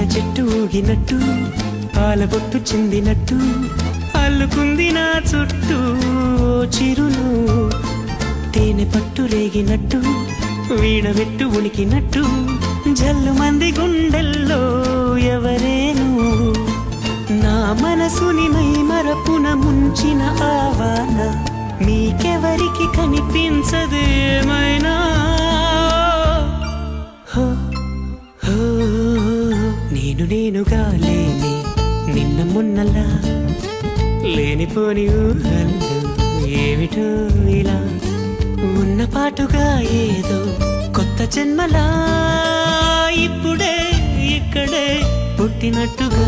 చెట్టు ఊగినట్టు పాల బొట్టు చెందినట్టు అల్లుకుంది నా చుట్టూ చిరును తేనె పట్టు రేగినట్టు వీణబెట్టు ఉనికినట్టు జల్లు మంది గుండెల్లో ఎవరేను నా మనసుని మై మరపున ముంచిన ఆవాన మీకెవరికి కనిపించదేమైనా నేనుగా లేని నిన్న మొన్నలా లేనిపోని ఊహల్లో ఏమిటో ఇలా ఉన్న పాటుగా ఏదో కొత్త జన్మలా ఇప్పుడే ఇక్కడే పుట్టినట్టుగా